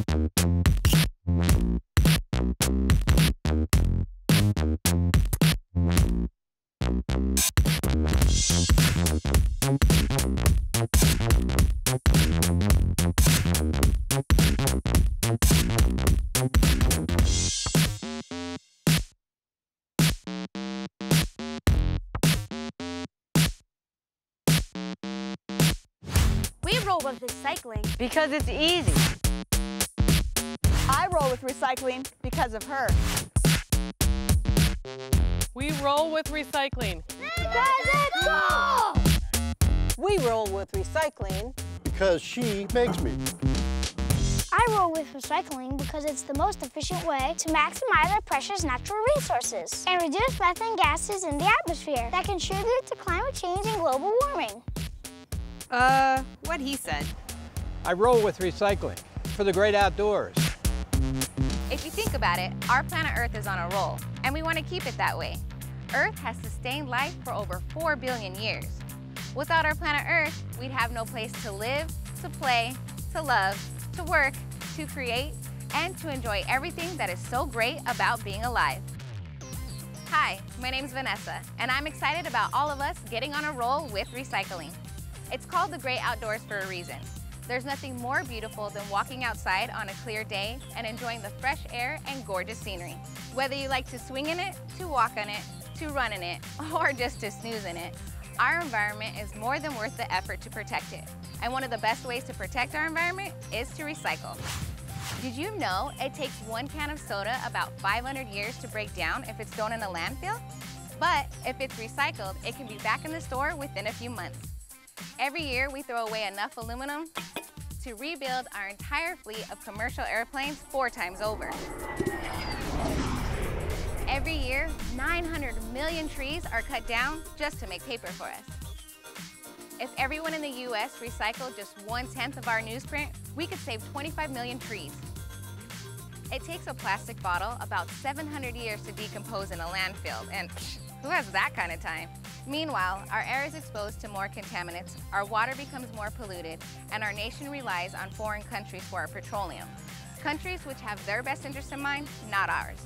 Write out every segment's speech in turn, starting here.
We roll with recycling Because it's easy. I roll with recycling because of her. We roll with recycling. because it's cool! We roll with recycling. Because she makes me. I roll with recycling because it's the most efficient way to maximize our precious natural resources and reduce methane gases in the atmosphere that contribute to climate change and global warming. What he said. I roll with recycling for the great outdoors. If you think about it, our planet Earth is on a roll, and we want to keep it that way. Earth has sustained life for over 4 billion years. Without our planet Earth, we'd have no place to live, to play, to love, to work, to create, and to enjoy everything that is so great about being alive. Hi, my name's Vanessa, and I'm excited about all of us getting on a roll with recycling. It's called the great outdoors for a reason. There's nothing more beautiful than walking outside on a clear day and enjoying the fresh air and gorgeous scenery. Whether you like to swing in it, to walk on it, to run in it, or just to snooze in it, our environment is more than worth the effort to protect it. And one of the best ways to protect our environment is to recycle. Did you know it takes 1 can of soda about 500 years to break down if it's thrown in a landfill? But if it's recycled, it can be back in the store within a few months. Every year, we throw away enough aluminum to rebuild our entire fleet of commercial airplanes 4 times over. Every year, 900 million trees are cut down just to make paper for us. If everyone in the US recycled just 1/10 of our newsprint, we could save 25 million trees. It takes a plastic bottle about 700 years to decompose in a landfill, and who has that kind of time? Meanwhile, our air is exposed to more contaminants, our water becomes more polluted, and our nation relies on foreign countries for our petroleum. Countries which have their best interests in mind, not ours.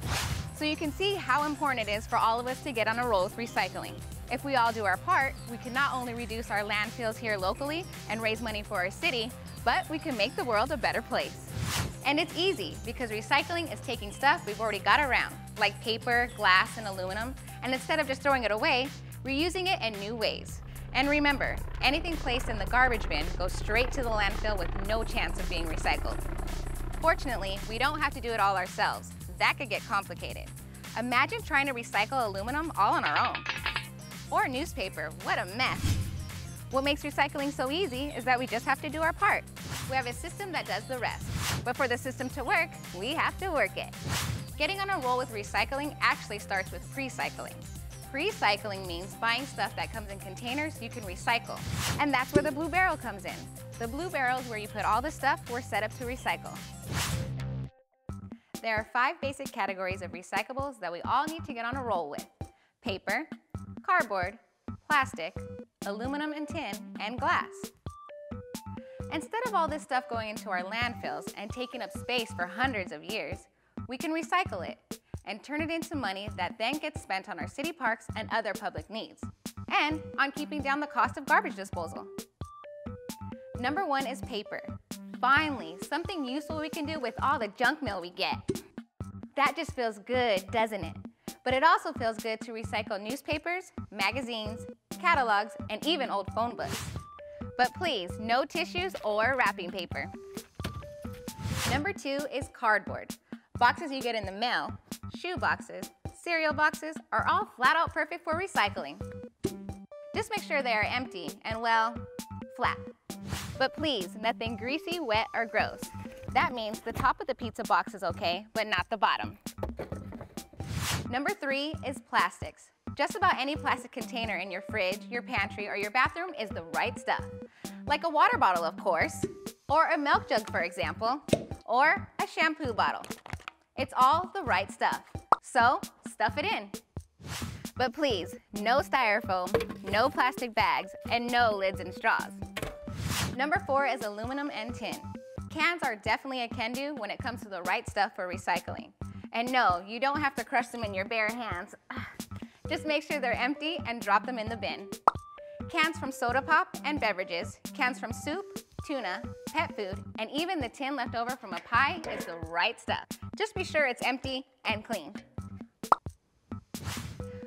So you can see how important it is for all of us to get on a roll with recycling. If we all do our part, we can not only reduce our landfills here locally and raise money for our city, but we can make the world a better place. And it's easy because recycling is taking stuff we've already got around, like paper, glass, and aluminum, and instead of just throwing it away, reusing it in new ways. And remember, anything placed in the garbage bin goes straight to the landfill with no chance of being recycled. Fortunately, we don't have to do it all ourselves. That could get complicated. Imagine trying to recycle aluminum all on our own. Or newspaper, what a mess. What makes recycling so easy is that we just have to do our part. We have a system that does the rest. But for the system to work, we have to work it. Getting on a roll with recycling actually starts with pre-cycling. Pre-cycling means buying stuff that comes in containers you can recycle. And that's where the blue barrel comes in. The blue barrel is where you put all the stuff we're set up to recycle. There are 5 basic categories of recyclables that we all need to get on a roll with: paper, cardboard, plastic, aluminum and tin, and glass. Instead of all this stuff going into our landfills and taking up space for hundreds of years, we can recycle it and turn it into money that then gets spent on our city parks and other public needs, and on keeping down the cost of garbage disposal. Number 1 is paper. Finally, something useful we can do with all the junk mail we get. That just feels good, doesn't it? But it also feels good to recycle newspapers, magazines, catalogs, and even old phone books. But please, no tissues or wrapping paper. Number 2 is cardboard. Boxes you get in the mail, shoe boxes, cereal boxes are all flat out perfect for recycling. Just make sure they are empty and, well, flat. But please, nothing greasy, wet, or gross. That means the top of the pizza box is okay, but not the bottom. Number 3 is plastics. Just about any plastic container in your fridge, your pantry, or your bathroom is the right stuff. Like a water bottle, of course, or a milk jug, for example, or a shampoo bottle. It's all the right stuff. So, stuff it in. But please, no styrofoam, no plastic bags, and no lids and straws. Number 4 is aluminum and tin. Cans are definitely a can-do when it comes to the right stuff for recycling. And no, you don't have to crush them in your bare hands. Just make sure they're empty and drop them in the bin. Cans from soda pop and beverages, cans from soup, tuna, pet food, and even the tin left over from a pie is the right stuff. Just be sure it's empty and clean.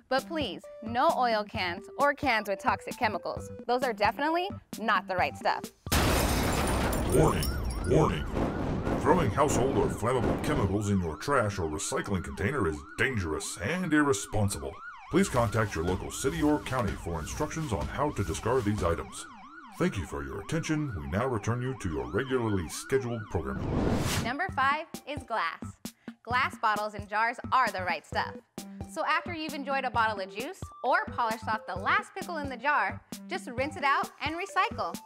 But please, no oil cans or cans with toxic chemicals. Those are definitely not the right stuff. Warning, warning. Throwing household or flammable chemicals in your trash or recycling container is dangerous and irresponsible. Please contact your local city or county for instructions on how to discard these items. Thank you for your attention. We now return you to your regularly scheduled programming. Number 5 is glass. Glass bottles and jars are the right stuff. So after you've enjoyed a bottle of juice or polished off the last pickle in the jar, just rinse it out and recycle.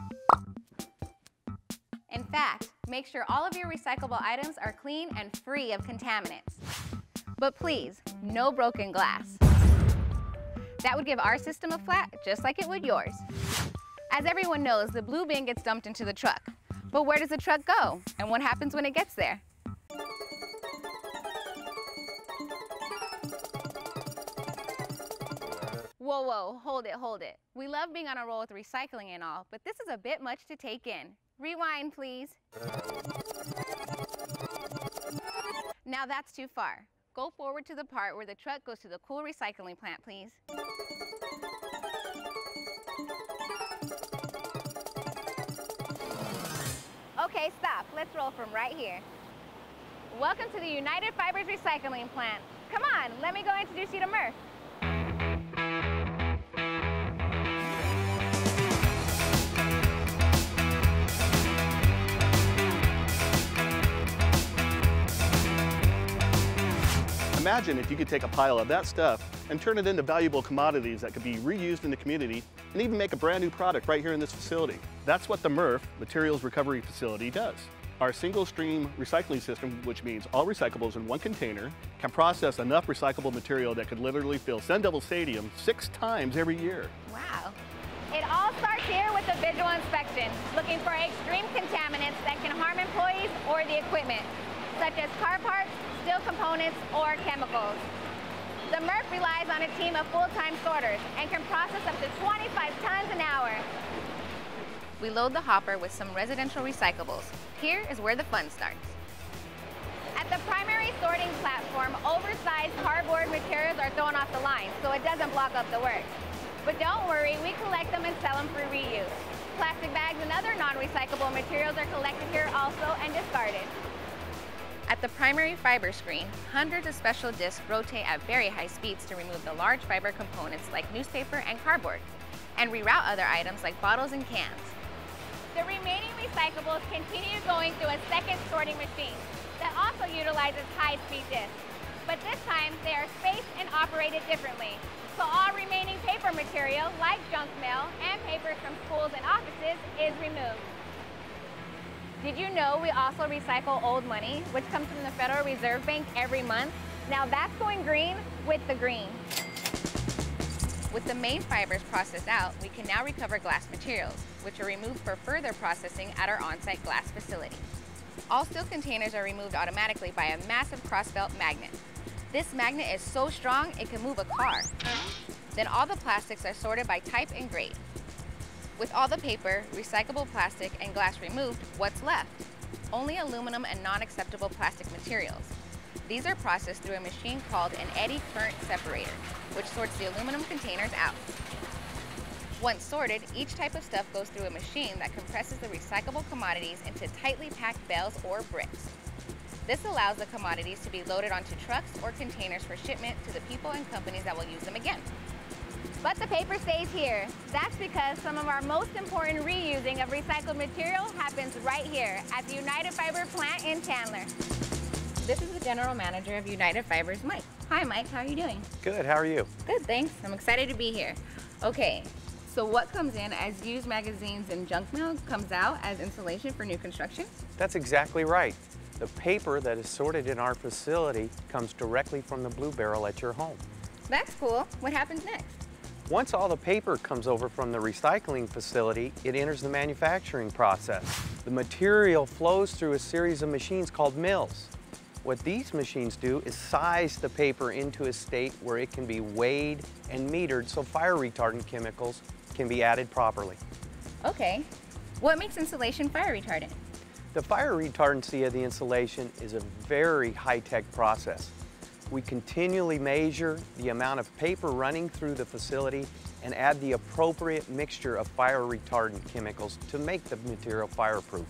In fact, make sure all of your recyclable items are clean and free of contaminants. But please, no broken glass. That would give our system a flat just like it would yours. As everyone knows, the blue bin gets dumped into the truck. But where does the truck go? And what happens when it gets there? Whoa, whoa, hold it. We love being on a roll with recycling and all, but this is a bit much to take in. Rewind, please. Now that's too far. Go forward to the part where the truck goes to the cool recycling plant, please. Okay, stop. Let's roll from right here. Welcome to the United Fibers Recycling Plant. Come on, let me go introduce you to Murph. Imagine if you could take a pile of that stuff and turn it into valuable commodities that could be reused in the community and even make a brand new product right here in this facility. That's what the MRF, Materials Recovery Facility, does. Our single stream recycling system, which means all recyclables in one container, can process enough recyclable material that could literally fill Sun Devil Stadium 6 times every year. Wow. It all starts here with a visual inspection, looking for extreme contaminants that can harm employees or the equipment, such as car parts, steel components, or chemicals. The MRF relies on a team of full-time sorters and can process up to 25 tons an hour. We load the hopper with some residential recyclables. Here is where the fun starts. At the primary sorting platform, oversized cardboard materials are thrown off the line so it doesn't block up the work. But don't worry, we collect them and sell them for reuse. Plastic bags and other non-recyclable materials are collected here also and discarded. At the primary fiber screen, hundreds of special discs rotate at very high speeds to remove the large fiber components like newspaper and cardboard, and reroute other items like bottles and cans. The remaining recyclables continue going through a second sorting machine that also utilizes high-speed discs. But this time, they are spaced and operated differently. So all remaining paper material, like junk mail and papers from schools and offices, is removed. Did you know we also recycle old money, which comes from the Federal Reserve Bank every month? Now that's going green with the green. With the main fibers processed out, we can now recover glass materials, which are removed for further processing at our on-site glass facility. All steel containers are removed automatically by a massive cross-belt magnet. This magnet is so strong it can move a car. Then all the plastics are sorted by type and grade. With all the paper, recyclable plastic, and glass removed, what's left? Only aluminum and non-acceptable plastic materials. These are processed through a machine called an eddy current separator, which sorts the aluminum containers out. Once sorted, each type of stuff goes through a machine that compresses the recyclable commodities into tightly packed bales or bricks. This allows the commodities to be loaded onto trucks or containers for shipment to the people and companies that will use them again. But the paper stays here. That's because some of our most important reusing of recycled material happens right here at the United Fiber plant in Chandler. This is the general manager of United Fibers, Mike. Hi, Mike. How are you doing? Good. How are you? Good, thanks. I'm excited to be here. Okay, so what comes in as used magazines and junk mail comes out as insulation for new construction? That's exactly right. The paper that is sorted in our facility comes directly from the blue barrel at your home. That's cool. What happens next? Once all the paper comes over from the recycling facility, it enters the manufacturing process. The material flows through a series of machines called mills. What these machines do is size the paper into a state where it can be weighed and metered so fire retardant chemicals can be added properly. Okay. What makes insulation fire retardant? The fire retardancy of the insulation is a very high-tech process. We continually measure the amount of paper running through the facility and add the appropriate mixture of fire retardant chemicals to make the material fireproof.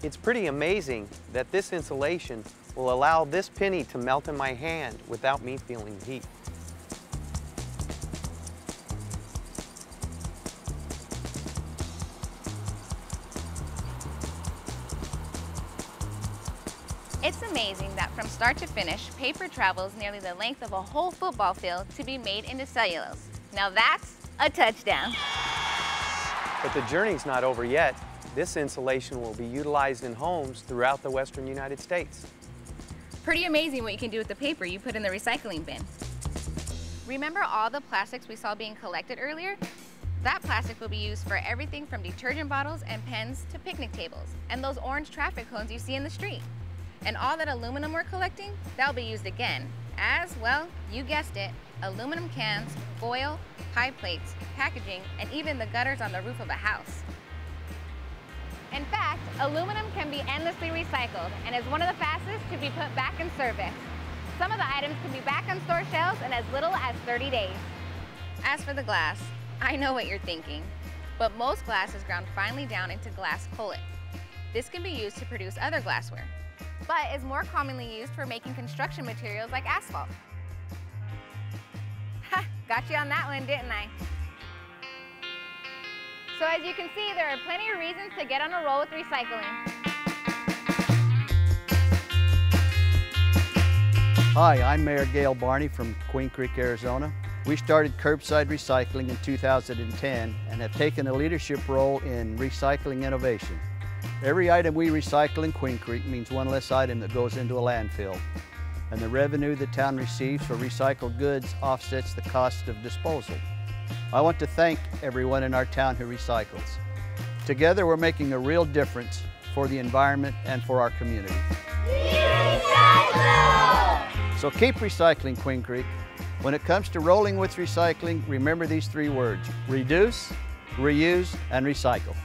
It's pretty amazing that this insulation will allow this penny to melt in my hand without me feeling the heat. It's amazing that from start to finish, paper travels nearly the length of a whole football field to be made into cellulose. Now that's a touchdown. But the journey's not over yet. This insulation will be utilized in homes throughout the western United States. Pretty amazing what you can do with the paper you put in the recycling bin. Remember all the plastics we saw being collected earlier? That plastic will be used for everything from detergent bottles and pens to picnic tables and those orange traffic cones you see in the street. And all that aluminum we're collecting, that'll be used again as, well, you guessed it, aluminum cans, foil, pie plates, packaging, and even the gutters on the roof of a house. In fact, aluminum can be endlessly recycled and is one of the fastest to be put back in service. Some of the items can be back on store shelves in as little as 30 days. As for the glass, I know what you're thinking, but most glass is ground finely down into glass cullet. This can be used to produce other glassware, but is more commonly used for making construction materials like asphalt. Ha! Got you on that one, didn't I? So as you can see, there are plenty of reasons to get on a roll with recycling. Hi, I'm Mayor Gail Barney from Queen Creek, Arizona. We started curbside recycling in 2010 and have taken a leadership role in recycling innovation. Every item we recycle in Queen Creek means one less item that goes into a landfill. And the revenue the town receives for recycled goods offsets the cost of disposal. I want to thank everyone in our town who recycles. Together we're making a real difference for the environment and for our community. Recycle! So keep recycling, Queen Creek. When it comes to rolling with recycling, remember these three words: reduce, reuse, and recycle.